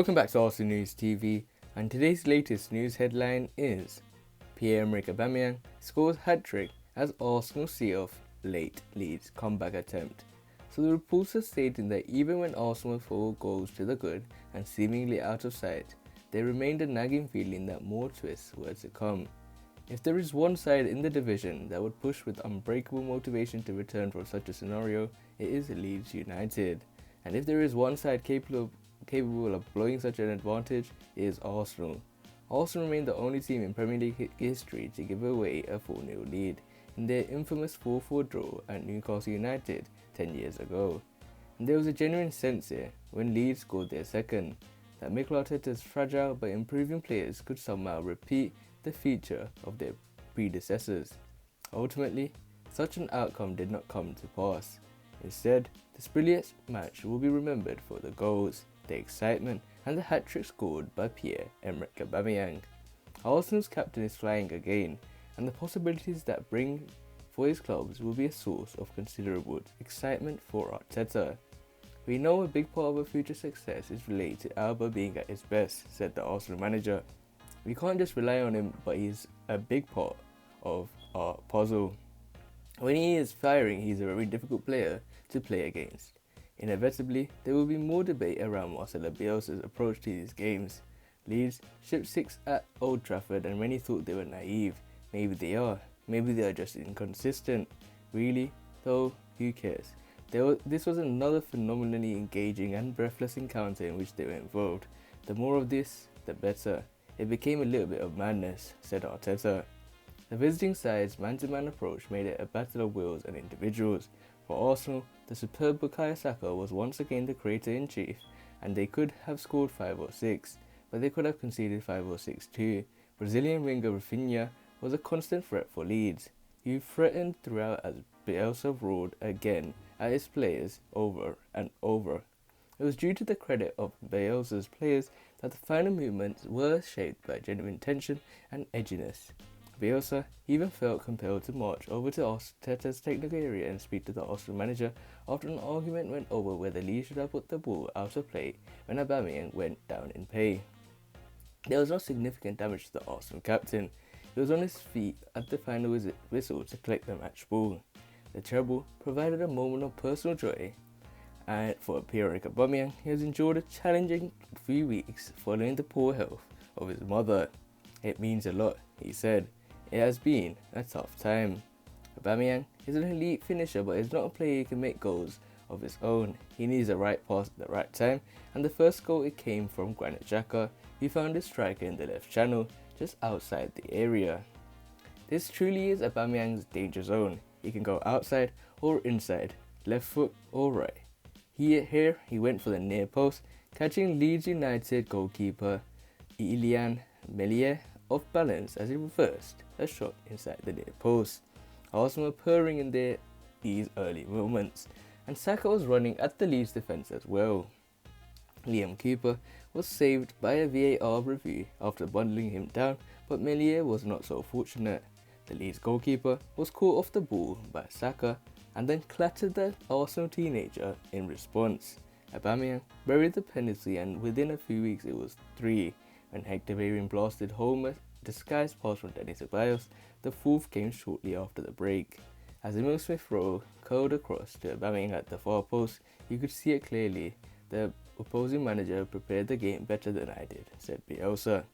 Welcome back to Arsenal News TV, and today's latest news headline is Pierre-Emerick Aubameyang scores hat-trick as Arsenal see off late Leeds comeback attempt. So the reports are stating that even when Arsenal fall goals to the good and seemingly out of sight, there remained a nagging feeling that more twists were to come. If there is one side in the division that would push with unbreakable motivation to return from such a scenario, it is Leeds United. And if there is one side capable of blowing such an advantage, it is Arsenal. Arsenal remain the only team in Premier League history to give away a 4-0 lead in their infamous 4-4 draw at Newcastle United 10 years ago. And there was a genuine sense here, when Leeds scored their second, that Mikel Arteta's fragile but improving players could somehow repeat the feature of their predecessors. Ultimately, such an outcome did not come to pass. Instead, this brilliant match will be remembered for the goals, the excitement, and the hat-trick scored by Pierre-Emerick Aubameyang. Arsenal's captain is flying again, and the possibilities that bring for his clubs will be a source of considerable excitement for Arteta. We know a big part of our future success is related to Alba being at his best, said the Arsenal manager. We can't just rely on him, but he's a big part of our puzzle. When he is firing, he's a very difficult player to play against. Inevitably, there will be more debate around Marcelo Bielsa's approach to these games. Leeds shipped 6 at Old Trafford, and many thought they were naive. Maybe they are. Maybe they are just inconsistent. Really? Though, who cares? This was another phenomenally engaging and breathless encounter in which they were involved. The more of this, the better. It became a little bit of madness, said Arteta. The visiting side's man-to-man approach made it a battle of wills and individuals. For Arsenal, the superb bukayo Saka was once again the creator-in-chief, and they could have scored 5 or 6, but they could have conceded 5 or 6 too. Brazilian winger Rafinha was a constant threat for Leeds. He threatened throughout as Bielsa roared again at his players over and over. It was due to the credit of Bielsa's players that the final movements were shaped by genuine tension and edginess. Bielsa even felt compelled to march over to Arteta's technical area and speak to the Arsenal manager after an argument went over whether Leeds should have put the ball out of play when Aubameyang went down in pay. There was no significant damage to the Arsenal captain. He was on his feet at the final whistle to collect the match ball. The treble provided a moment of personal joy, and for Pierre-Emerick Aubameyang, he has endured a challenging few weeks following the poor health of his mother. It means a lot, he said. It has been a tough time. Aubameyang is an elite finisher, but is not a player who can make goals of his own. He needs the right pass at the right time, and the first goal it came from Granit Xhaka, who found his striker in the left channel, just outside the area. This truly is Aubameyang's danger zone. He can go outside or inside, left foot or right. Here he went for the near post, catching Leeds United goalkeeper Willian off balance as he reversed a shot inside the near post. Arsenal were purring in these early moments, and Saka was running at the Leeds defence as well. Liam Cooper was saved by a VAR review after bundling him down, but Mesut was not so fortunate. The Leeds goalkeeper was caught off the ball by Saka and then clattered the Arsenal teenager in response. Aubameyang buried the penalty, and within a few weeks it was 3. When Hector Bellerin blasted home a disguised pass from Denis Ceballos, the 4th came shortly after the break. As Emil Smith-Rowe curled across to Aubameyang at the far post, you could see it clearly. The opposing manager prepared the game better than I did, said Bielsa.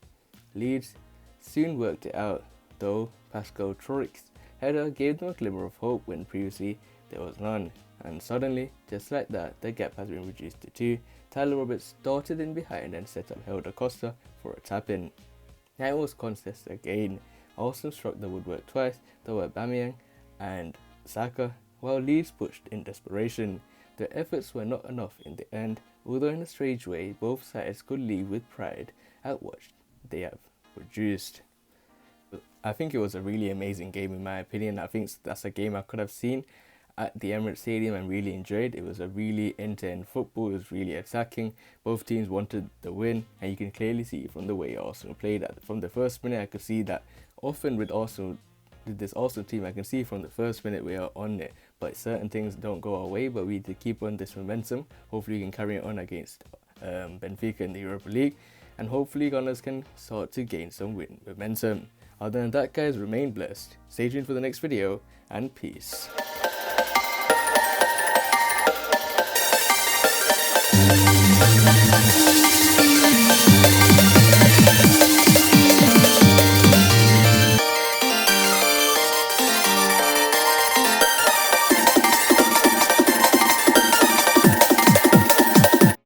Leeds soon worked it out, though Pascal Troopz's header gave them a glimmer of hope when previously there was none. And suddenly, just like that, the gap has been reduced to 2. Tyler Roberts started in behind and set up Helder Costa for a tap-in. Now it was contest again. Arsenal struck the woodwork twice, though Aubameyang and Saka, while Leeds pushed in desperation. Their efforts were not enough in the end, although in a strange way, both sides could leave with pride at what they have produced. I think it was a really amazing game in my opinion. I think that's a game I could have seen at the Emirates Stadium and really enjoyed. It was a really end-to-end football. It was really attacking. Both teams wanted the win, and you can clearly see from the way Arsenal played. From the first minute, I could see that often with this Arsenal team, I can see from the first minute we are on it, but certain things don't go our way, but we need to keep on this momentum. Hopefully we can carry it on against Benfica in the Europa League, and hopefully Gunners can start to gain some win momentum. Other than that, guys, remain blessed. Stay tuned for the next video, and peace.